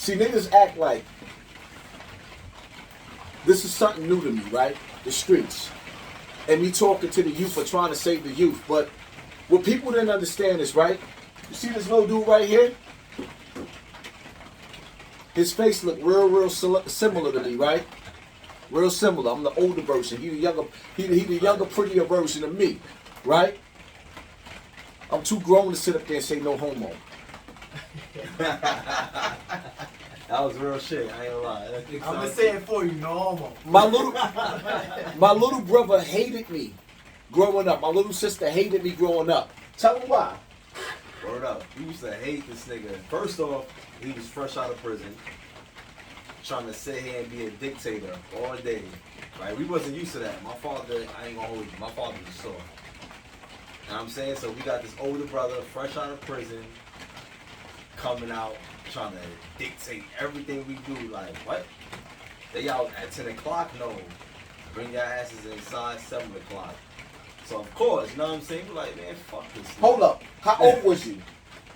See, niggas act like this is something new to me, right? The streets. And me talking to the youth or trying to save the youth. But what people didn't understand is, right? You see this little dude right here? His face look real similar to me, right? Real similar. I'm the older version. He the younger, prettier version of me, right? I'm too grown to sit up there and say no homo. That was real shit. I ain't gonna lie. I'm gonna say it for you, no homo. My little brother hated me growing up. My little sister hated me growing up. Tell him why. Word up. We used to hate this nigga. First off, he was fresh out of prison, trying to sit here and be a dictator all day. Right? We wasn't used to that. My father, I ain't gonna hold you. My father was soft. You know what I'm saying? So we got this older brother, fresh out of prison, coming out, trying to dictate everything we do. Like, what? They out at 10 o'clock? No. Bring your asses inside 7 o'clock. So, of course, you know what I'm saying? We're like, man, fuck this. Hold up. How old was you?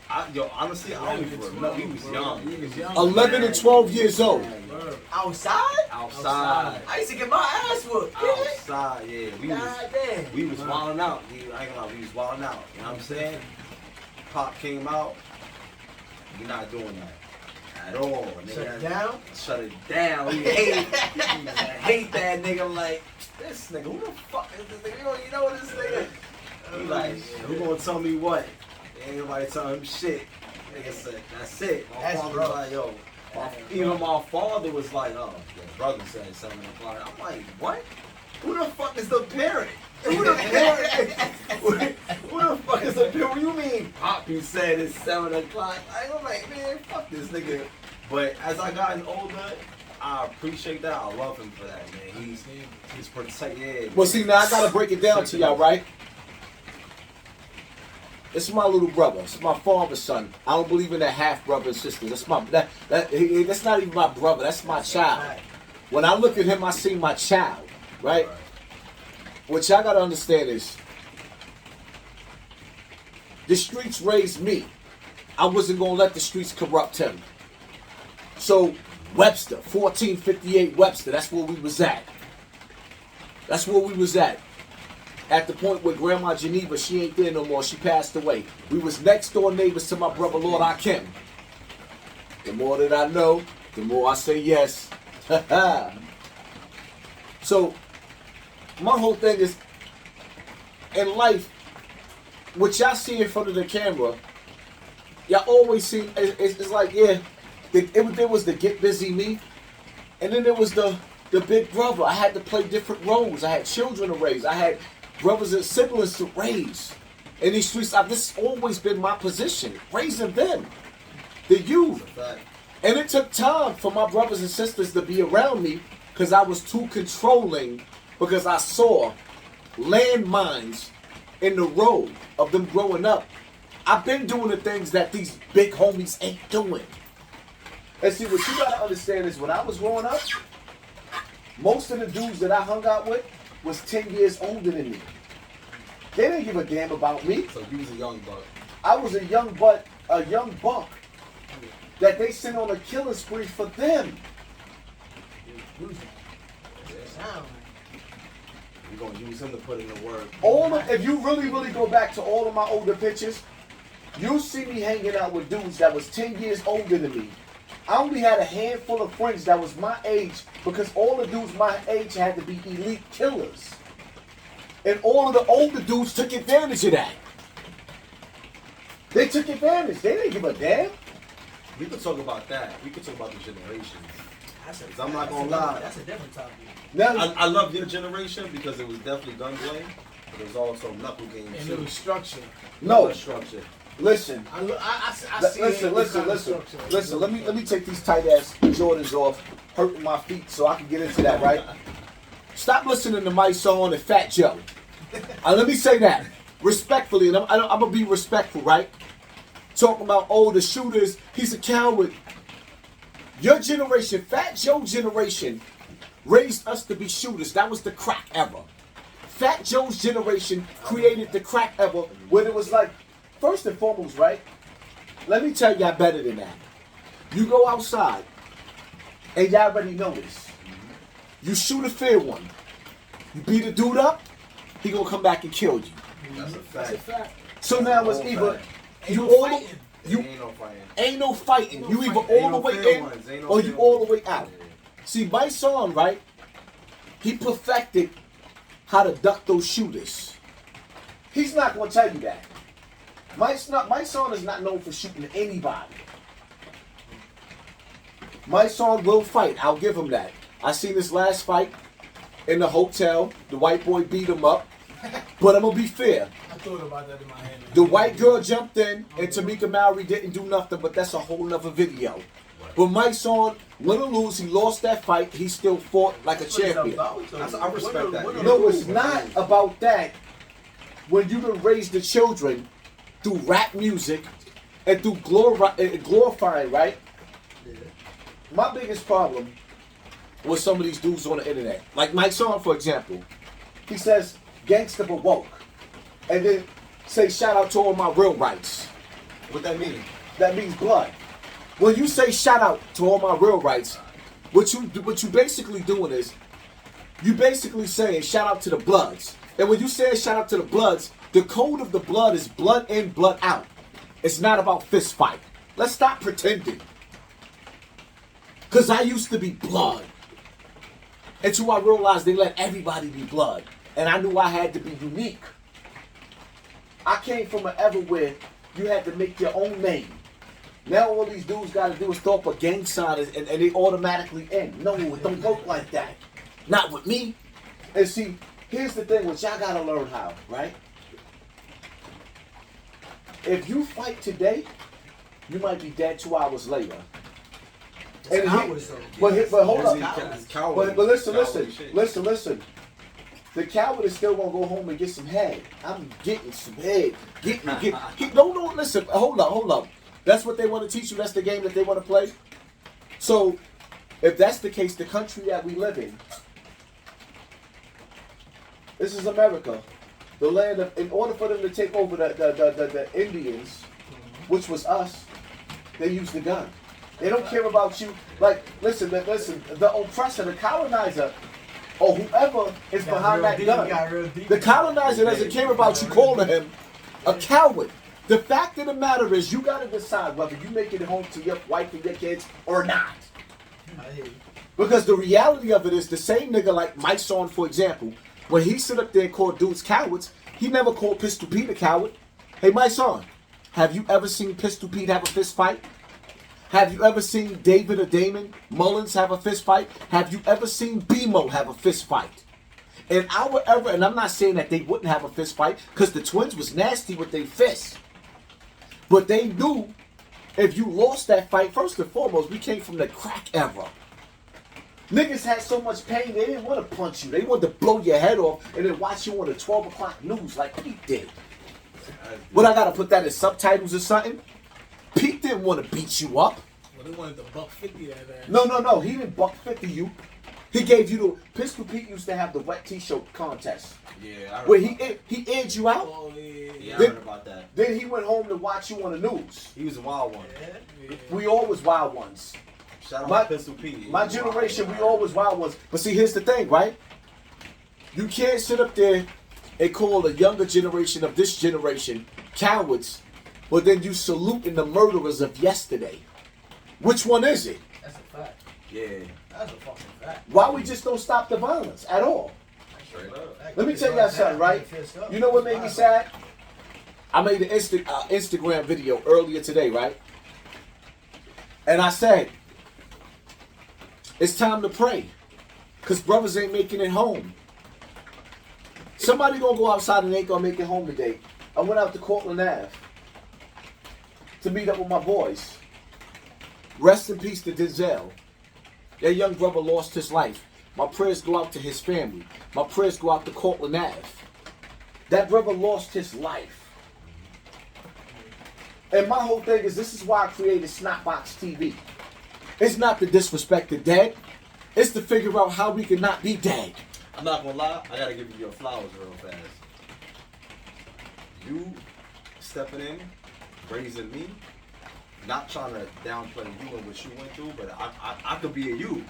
Honestly, I don't even remember. He was young. 11 and 12 years old. Outside? Outside. I used to get my ass whooped. Outside, yeah. We was God damn. wilding out. I ain't gonna lie, we was wilding out. You know what I'm saying? Pop came out. We're not doing that at all. Nigga. Shut it down? Shut it down. We hate that nigga. Like, this nigga, who the fuck is this nigga? You know this nigga? He like, who gonna tell me what? Ain't nobody tell him shit. Nigga said, that's it. My father was like, yo. Even my father was like, oh, your brother said 7 o'clock. I'm like, what? Who the fuck is the parent? Who the parent? Who the fuck is the parent? What do you mean Poppy said it's 7 o'clock? I'm like, man, fuck this nigga. But as I gotten older, I appreciate that. I love him for that, man. He's protected. Well, see, now I gotta break it down to y'all, right? This is my little brother. This is my father's son. I don't believe in that half brother and sister. That's not even my brother. That's my child. When I look at him, I see my child, right? What y'all gotta understand is, the streets raised me. I wasn't gonna let the streets corrupt him. So Webster, 1458 Webster. That's where we was at. That's where we was at. At the point where Grandma Geneva, she ain't there no more. She passed away. We was next door neighbors to my brother, Lord Akim. The more that I know, the more I say yes. So, my whole thing is, in life, what y'all see in front of the camera, y'all always see, it's like, yeah, there was the get busy me, and then there was the big brother. I had to play different roles. I had children to raise. I had brothers and siblings to raise. In these streets, this has always been my position, raising them, the youth. And it took time for my brothers and sisters to be around me because I was too controlling, because I saw landmines in the road of them growing up. I've been doing the things that these big homies ain't doing. And see, what you gotta understand is when I was growing up, most of the dudes that I hung out with was 10 years older than me. They didn't give a damn about me. So you was a young buck. I was a young buck that they sent on a killing spree for them. You're gonna use him to put in the work. If you really go back to all of my older pictures, you'll see me hanging out with dudes that was 10 years older than me. I only had a handful of friends that was my age because all the dudes my age had to be elite killers. And all of the older dudes took advantage of that. They took advantage. They didn't give a damn. We could talk about that. We could talk about the generations. I'm not gonna lie. That's a different topic. Now, I love your generation because it was definitely gunplay, but it was also knuckle games And too. it was structure. no, Structure. listen. I see Listen. Let me take these tight ass Jordans off, hurting my feet, so I can get into that, right? Stop listening to my song and Fat Joe. Let me say that respectfully, and I'm gonna be respectful, right? Talking about the shooters, he's a coward. Your generation, Fat Joe generation, raised us to be shooters. That was the crack era. Fat Joe's generation created the crack era, where it was like, first and foremost, right? Let me tell y'all better than that. You go outside, and y'all already know this. You shoot a fair one. You beat a dude up, he gonna come back and kill you. That's a That's a fact. fact. So now it's either Ain't you no all fighting. you Ain't no fighting. ain't no fighting. No You either fighting. all the way in or you all the way out. See, my son, right? He perfected how to duck those shooters. He's not gonna tell you that. My son is not known for shooting anybody. My son will fight. I'll give him that. I seen this last fight in the hotel. The white boy beat him up. But I'm gonna be fair. I thought about that in my head. The white girl jumped in and Tamika Mallory didn't do nothing, but that's a whole nother video. But my son, win or lose, he lost that fight. He still fought like a champion. I respect that. No, it's not about that. When you done raise the children through rap music and through glorifying, right? My biggest problem with some of these dudes on the internet, like Mike Son, for example, he says gangsta but woke, and then say shout out to all my real rights. What that mean? That means blood. When you say shout out to all my real rights, what you basically doing is you basically saying shout out to the Bloods. And when you say shout out to the Bloods, the code of the blood is blood in, blood out. It's not about fist fight. Let's stop pretending. Because I used to be blood. Until I realized they let everybody be blood. And I knew I had to be unique. I came from an era where you had to make your own name. Now all these dudes got to do is throw up a gang sign and they automatically in. No, it don't work like that. Not with me. And see, here's the thing, which y'all got to learn how, right? If you fight today, you might be dead 2 hours later. It's hours, though. But hold up. It's cowardly. But listen. The coward is still gonna go home and get some head. I'm getting some head. No, listen. Hold up. That's what they want to teach you. That's the game that they want to play. So, if that's the case, the country that we live in, this is America, the land of. In order for them to take over the Indians, which was us, they used the gun. They don't care about you. Like, listen. The oppressor, the colonizer, or whoever is behind that gun, the colonizer doesn't care about you calling him a coward. The fact of the matter is, you got to decide whether you make it home to your wife and your kids or not. Because the reality of it is, the same nigga like Mike Son, for example, when he stood up there and called dudes cowards, he never called Pistol Pete a coward. Hey, Mike Son, have you ever seen Pistol Pete have a fist fight? Have you ever seen David or Damon Mullins have a fist fight? Have you ever seen BMO have a fist fight? In our era, and I'm not saying that they wouldn't have a fist fight, because the twins was nasty with their fists. But they knew if you lost that fight, first and foremost, we came from the crack era. Niggas had so much pain, they didn't want to punch you. They wanted to blow your head off and then watch you on the 12 o'clock news like Pete did. What, I got to put that in subtitles or something? Pete didn't want to beat you up. Well, they wanted the $150 that day. No. He didn't $150 you. He gave you the... Pistol Pete used to have the wet t-shirt contest. Yeah, I heard Where about that. he aired you out. Oh, yeah. Yeah, I heard about that. Then he went home to watch you on the news. He was a wild one. Yeah. We always wild ones. Shout out to Pistol Pete. My generation, we always wild ones. But see, here's the thing, right? You can't sit up there and call the younger generation of this generation cowards, but then you saluting the murderers of yesterday. Which one is it? That's a fact. Yeah, That's a fucking fact. Why we just don't stop the violence at all? straight up. Let me tell y'all something, right? You know what made me sad? I made an Instagram video earlier today, right? And I said, it's time to pray, because brothers ain't making it home. Somebody gonna go outside and ain't gonna make it home today. I went out to Cortland Ave to meet up with my boys. Rest in peace to Denzel. That young brother lost his life. My prayers go out to his family. My prayers go out to Cortland Ave. That brother lost his life. And my whole thing is, this is why I created Snotbox TV. It's not to disrespect the dead. It's to figure out how we can not be dead. I'm not gonna lie, I gotta give you your flowers real fast. You stepping in, raising me, not trying to downplay you and what you went through, but I could be a you.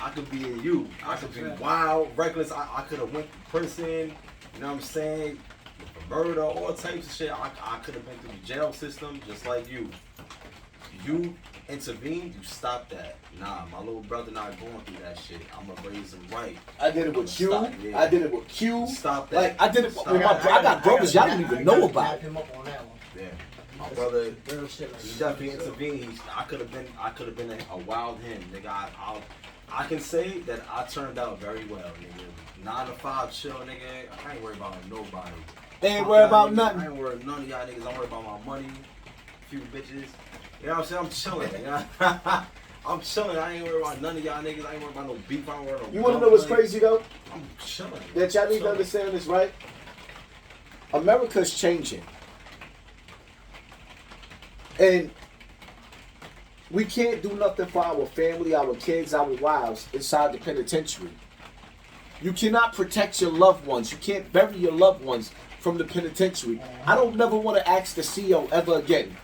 I could be a you. I could be wild, reckless. I could have went to prison. You know what I'm saying? For murder, all types of shit. I could have been through the jail system just like you. You intervened. You stopped that. Nah, my little brother not going through that shit. I'm gonna raise him right. I did it with Q. Yeah. I did it with Q. Stop that. Like I did it with Stop my. that. I got brothers y'all don't even know about. Him up on that one. Yeah. My brother, Real shit like he that. definitely intervened. I could have been a wild hen, nigga. I can say that I turned out very well, nigga. 9 to 5 chill, nigga. I ain't worried about nobody. Ain't worried about niggas. nothing. I ain't worried none of y'all niggas. I'm worried about my money, few bitches. You know what I'm saying? I'm chilling. You know? I'm chilling. I ain't worried about none of y'all niggas. I ain't worried about no beef. I ain't worried about no. You want to know what's crazy though? I'm chilling. That y'all need to understand this, right? America's changing. And we can't do nothing for our family, our kids, our wives inside the penitentiary. You cannot protect your loved ones. You can't bury your loved ones from the penitentiary. I don't never want to ask the CEO ever again.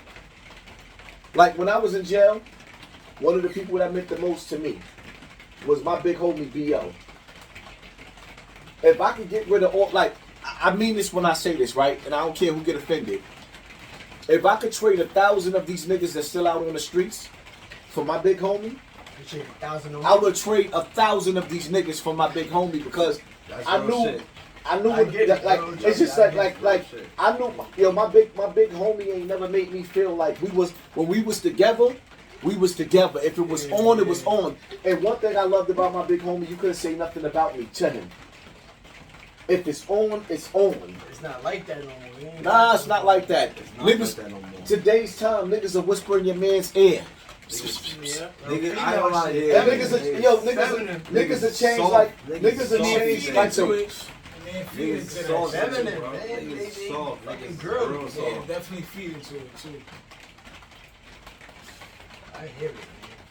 Like when I was in jail, one of the people that meant the most to me was my big homie B.O. If I could get rid of all, like, I mean this when I say this, right? And I don't care who get offended. If I could trade 1,000 of these niggas that's still out on the streets for my big homie, You trade 1,000 on I would trade 1,000 of these niggas for my big homie because That's I real knew, shit. I knew I what, get it, like bro. it's just I like get it. I knew, yo, my big homie ain't never made me feel like we was when we was together. We was together. If it was on, it was on. And one thing I loved about my big homie, you couldn't say nothing about me to him. If it's on, it's on. It's not like that no more. You ain't Nah, it's not like that. It's not Niggas, like that no more. today's time, niggas are whispering in your man's ear. Yeah. Nigga, I don't like shit. it. And niggas, are, yo, Feminine. niggas are changed soft. like Niggas niggas are soft changed these like days. so. Man, feed Niggas into that. soft, Feminine, bro. man. Niggas They soft. fucking Niggas girl. real Yeah, soft. definitely feed into it too. I hear it, man.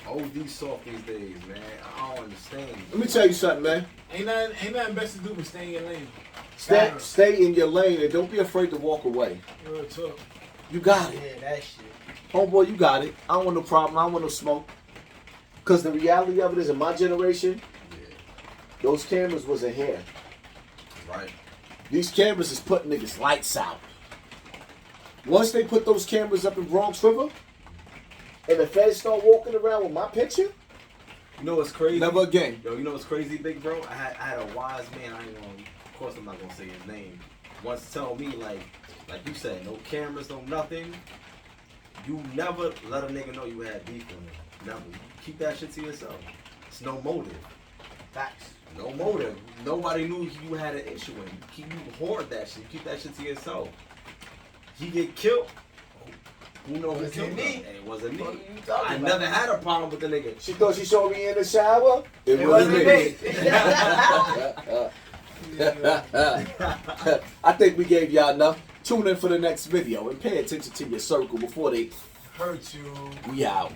OD soft these days, man. I don't understand. Let me tell you something, man. Ain't nothing best to do but stay in your lane. Stay in your lane and don't be afraid to walk away. Real talk. You got it. Yeah, that shit. Homeboy, you got it. I don't want no problem. I don't want no smoke. Because the reality of it is, in my generation, Yeah, those cameras wasn't here. right. These cameras is putting niggas' lights out. Once they put those cameras up in Bronx River, and the feds start walking around with my picture, You know what's crazy? never again. Yo, you know what's crazy, big bro? I had a wise man. I ain't gonna. Of course, I'm not gonna say his name. Once tell me like you said, no cameras, no nothing. You never let a nigga know you had beef with him. Never. You keep that shit to yourself. It's no motive. Facts. No motive. Nobody knew you had an issue with him. You hoard that shit. You keep that shit to yourself. He get killed. Who knows who Wasn't killed him? me. It wasn't me. What are you talking I about? never had a problem with the nigga. She thought she saw me in the shower. It It wasn't wasn't me. me. I think we gave y'all enough. Tune in for the next video and pay attention to your circle before they Hurt you. we out.